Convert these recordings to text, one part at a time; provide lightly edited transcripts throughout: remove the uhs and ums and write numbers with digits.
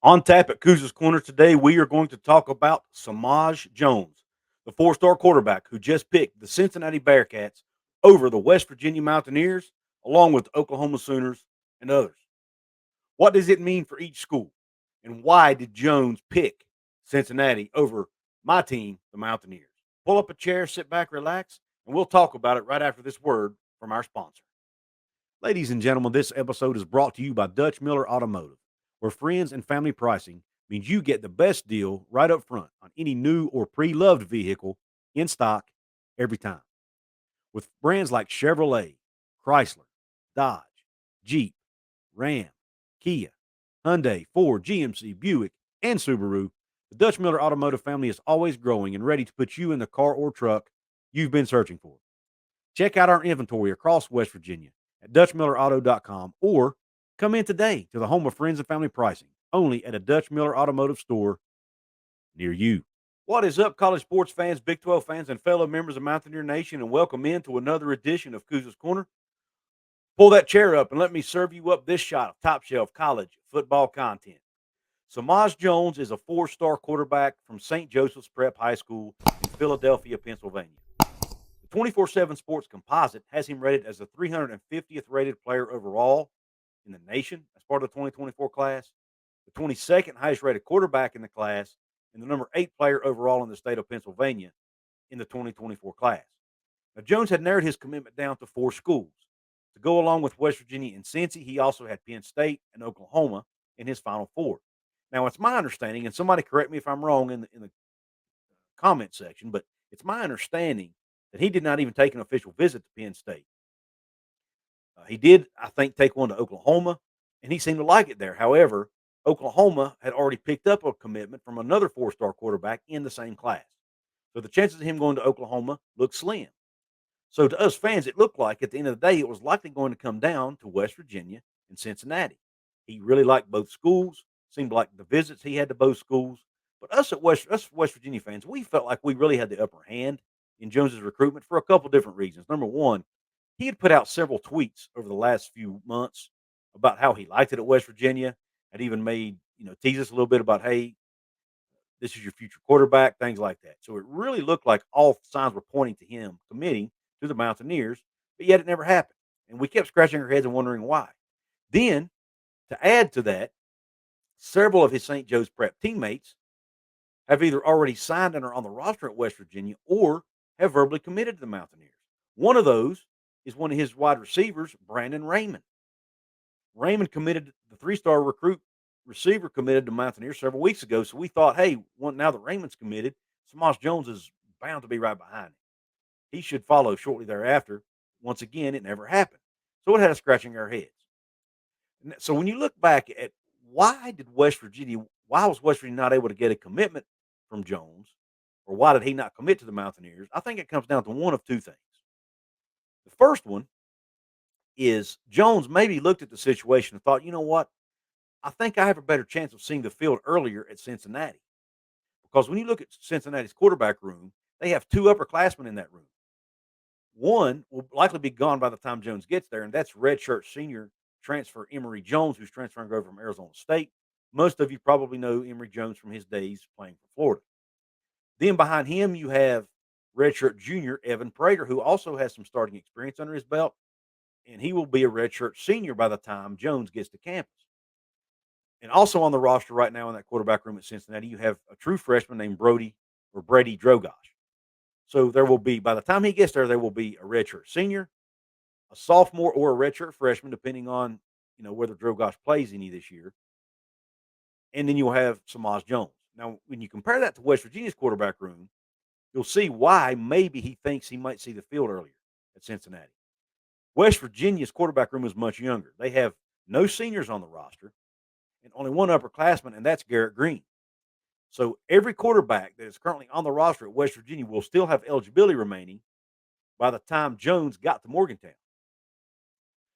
On tap at Couz's Corner today, we are going to talk about Samaj Jones, the four-star quarterback who just picked the Cincinnati Bearcats over the West Virginia Mountaineers, along with the Oklahoma Sooners and others. What does it mean for each school? And why did Jones pick Cincinnati over my team, the Mountaineers? Pull up a chair, sit back, relax, and we'll talk about it right after this word from our sponsor. Ladies and gentlemen, this episode is brought to you by Dutch Miller Automotive, where friends and family pricing means you get the best deal right up front on any new or pre loved vehicle in stock every time. With brands like Chevrolet, Chrysler, Dodge, Jeep, Ram, Kia, Hyundai, Ford, GMC, Buick, and Subaru, the Dutch Miller Automotive family is always growing and ready to put you in the car or truck you've been searching for. Check out our inventory across West Virginia at DutchMillerAuto.com or come in today to the home of friends and family pricing, only at a Dutch Miller Automotive store near you. What is up, college sports fans, Big 12 fans, and fellow members of Mountaineer Nation, and welcome in to another edition of Couz's Corner. Pull that chair up and let me serve you up this shot of top shelf college football content. Samaj Jones is a four-star quarterback from St. Joseph's Prep High School in Philadelphia, Pennsylvania. The 24/7 Sports Composite has him rated as the 350th rated player overall in the nation as part of the 2024 class, the 22nd highest rated quarterback in the class, and the number 8 player overall in the state of Pennsylvania in the 2024 class. Now, Jones had narrowed his commitment down to 4 schools. To go along with West Virginia and Cincy, he also had Penn State and Oklahoma in his Final Four. Now, it's my understanding, and somebody correct me if I'm wrong in the comment section, but it's my understanding that he did not even take an official visit to Penn State. He did, I think, take one to Oklahoma, and he seemed to like it there. However, Oklahoma had already picked up a commitment from another four-star quarterback in the same class. So the chances of him going to Oklahoma look slim. So to us fans, it looked like at the end of the day, it was likely going to come down to West Virginia and Cincinnati. He really liked both schools. Seemed like the visits he had to both schools. But us West Virginia fans, we felt like we really had the upper hand in Jones's recruitment for a couple different reasons. Number one, he had put out several tweets over the last few months about how he liked it at West Virginia. Had even made tease us a little bit about, hey, this is your future quarterback, things like that. So it really looked like all signs were pointing to him committing to the Mountaineers, but yet it never happened. And we kept scratching our heads and wondering why. Then, to add to that, several of his St. Joe's Prep teammates have either already signed and are on the roster at West Virginia or have verbally committed to the Mountaineers. One of those is one of his wide receivers, Brandon Raymond. Raymond committed, the 3-star receiver committed to Mountaineers several weeks ago. So we thought, hey, now that Raymond's committed, Samaj Jones is bound to be right behind him. He should follow shortly thereafter. Once again, it never happened. So it had us scratching our heads. So when you look back at why was West Virginia not able to get a commitment from Jones, or why did he not commit to the Mountaineers? I think it comes down to one of two things. The first one is Jones maybe looked at the situation and thought, you know what? I think I have a better chance of seeing the field earlier at Cincinnati. Because when you look at Cincinnati's quarterback room, they have 2 upperclassmen in that room. One will likely be gone by the time Jones gets there, and that's redshirt senior transfer Emory Jones, who's transferring over from Arizona State. Most of you probably know Emory Jones from his days playing for Florida. Then behind him, you have redshirt junior Evan Prater, who also has some starting experience under his belt, and he will be a redshirt senior by the time Jones gets to campus. And also on the roster right now in that quarterback room at Cincinnati, you have a true freshman named Brady Drogosh. So there will be, by the time he gets there will be a redshirt senior, a sophomore, or a redshirt freshman, depending on whether Drogosh plays any this year. And then you'll have Samaj Jones. Now, when you compare that to West Virginia's quarterback room, you'll see why maybe he thinks he might see the field earlier at Cincinnati. West Virginia's quarterback room is much younger. They have no seniors on the roster and only one upperclassman, and that's Garrett Green. So every quarterback that is currently on the roster at West Virginia will still have eligibility remaining by the time Jones got to Morgantown.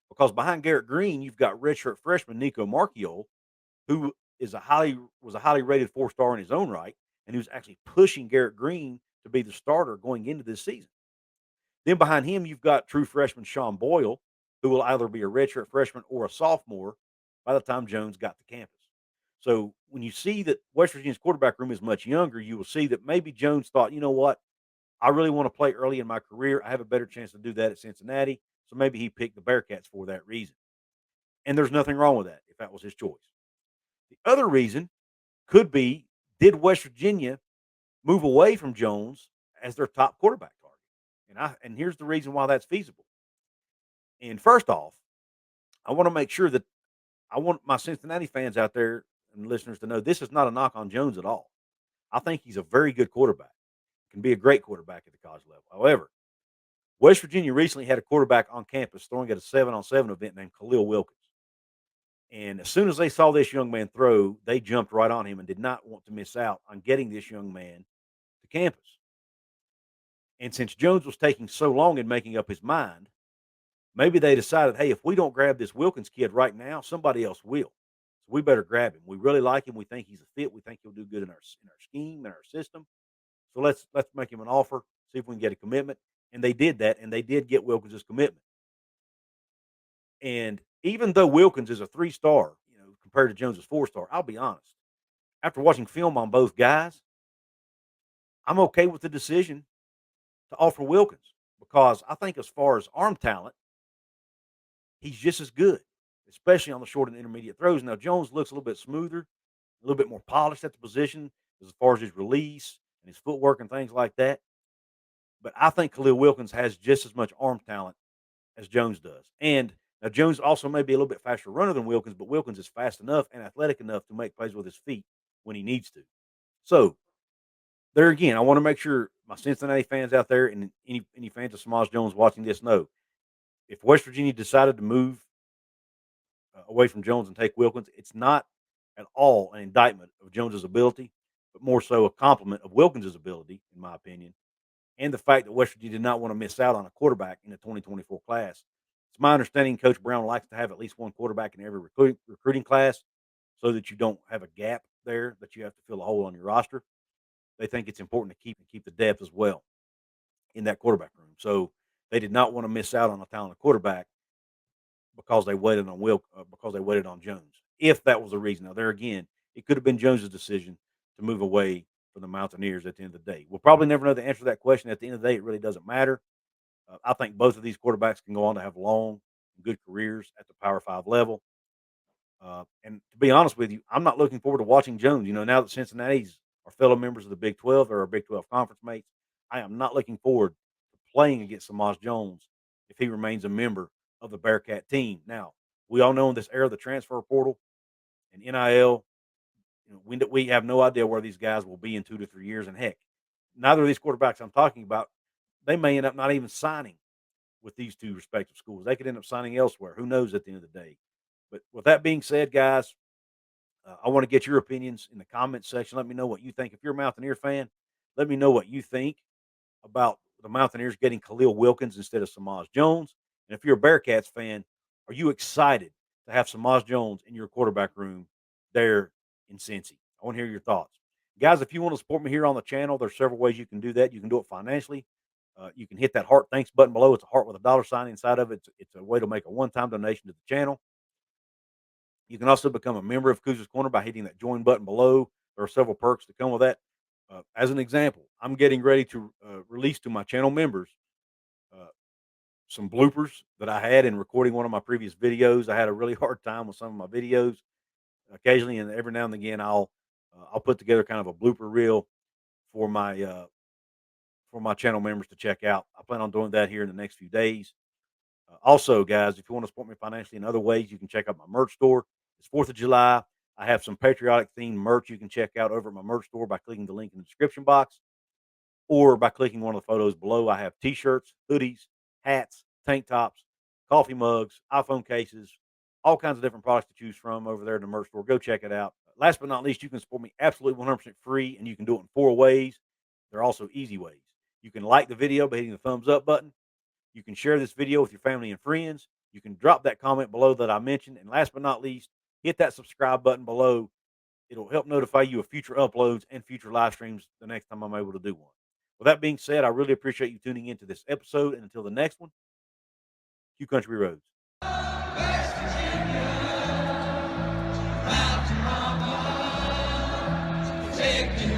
Because behind Garrett Green, you've got redshirt freshman Nico Marchiol, who was a highly rated 4-star in his own right, and who's actually pushing Garrett Green to be the starter going into this season. Then behind him, you've got true freshman Sean Boyle, who will either be a redshirt freshman or a sophomore by the time Jones got to campus. So when you see that West Virginia's quarterback room is much younger, you will see that maybe Jones thought, you know what, I really want to play early in my career. I have a better chance to do that at Cincinnati. So maybe he picked the Bearcats for that reason. And there's nothing wrong with that if that was his choice. The other reason could be, did West Virginia move away from Jones as their top quarterback target? And here's the reason why that's feasible. And first off, I want to make sure that I want my Cincinnati fans out there and listeners to know this is not a knock on Jones at all. I think he's a very good quarterback, can be a great quarterback at the college level. However, West Virginia recently had a quarterback on campus throwing at a 7-on-7 event named Khalil Wilkins. And as soon as they saw this young man throw, they jumped right on him and did not want to miss out on getting this young man to campus. And since Jones was taking so long in making up his mind, maybe they decided, hey, if we don't grab this Wilkins kid right now, somebody else will. So we better grab him. We really like him. We think he's a fit. We think he'll do good in our scheme, in our system. So let's make him an offer, see if we can get a commitment. And they did that, and they did get Wilkins' commitment. And even though Wilkins is a 3-star, compared to Jones' 4-star, I'll be honest. After watching film on both guys, I'm okay with the decision to offer Wilkins because I think as far as arm talent, he's just as good, especially on the short and intermediate throws. Now, Jones looks a little bit smoother, a little bit more polished at the position as far as his release and his footwork and things like that. But I think Khalil Wilkins has just as much arm talent as Jones does. And now Jones also may be a little bit faster runner than Wilkins, but Wilkins is fast enough and athletic enough to make plays with his feet when he needs to. So there again, I want to make sure my Cincinnati fans out there and any fans of Samaj Jones watching this know, if West Virginia decided to move away from Jones and take Wilkins, it's not at all an indictment of Jones's ability, but more so a compliment of Wilkins' ability, in my opinion, and the fact that West Virginia did not want to miss out on a quarterback in the 2024 class. It's my understanding Coach Brown likes to have at least one quarterback in every recruiting class so that you don't have a gap there that you have to fill a hole on your roster. They think it's important to keep the depth as well in that quarterback room. So they did not want to miss out on a talented quarterback because they waited on because they waited on Jones. If that was the reason. Now there again, it could have been Jones's decision to move away from the Mountaineers at the end of the day. We'll probably never know the answer to that question. At the end of the day, it really doesn't matter. I think both of these quarterbacks can go on to have long, good careers at the Power 5 level. And to be honest with you, I'm not looking forward to watching Jones. Now that Cincinnati's are fellow members of the Big 12, they're our Big 12 conference mates. I am not looking forward to playing against Samaj Jones if he remains a member of the Bearcat team. Now, we all know in this era of the transfer portal and NIL, we have no idea where these guys will be in 2 to 3 years. And heck, neither of these quarterbacks I'm talking about, they may end up not even signing with these two respective schools. They could end up signing elsewhere. Who knows at the end of the day? But with that being said, guys, I want to get your opinions in the comments section. Let me know what you think. If you're a Mountaineer fan, let me know what you think about the Mountaineers getting Khalil Wilkins instead of Samaj Jones. And if you're a Bearcats fan, are you excited to have Samaj Jones in your quarterback room there in Cincy? I want to hear your thoughts. Guys, if you want to support me here on the channel, there's several ways you can do that. You can do it financially. You can hit that heart thanks button below. It's a heart with a dollar sign inside of it. It's a way to make a one-time donation to the channel. You can also become a member of Couz's Corner by hitting that join button below. There are several perks that come with that. As an example, I'm getting ready to release to my channel members some bloopers that I had in recording one of my previous videos. I had a really hard time with some of my videos. Occasionally, and every now and again, I'll put together kind of a blooper reel for my channel members to check out. I plan on doing that here in the next few days. Also, guys, if you want to support me financially in other ways, you can check out my merch store. It's 4th of July. I have some patriotic themed merch you can check out over at my merch store by clicking the link in the description box or by clicking one of the photos below. I have t-shirts, hoodies, hats, tank tops, coffee mugs, iPhone cases, all kinds of different products to choose from over there in the merch store. Go check it out. Last but not least, you can support me absolutely 100% free, and you can do it in 4 ways. There are also easy ways. You can like the video by hitting the thumbs up button. You can share this video with your family and friends. You can drop that comment below that I mentioned. And last but not least, hit that subscribe button below. It'll help notify you of future uploads and future live streams the next time I'm able to do one. With that being said, I really appreciate you tuning into this episode. And until the next one, Q Country Roads. take the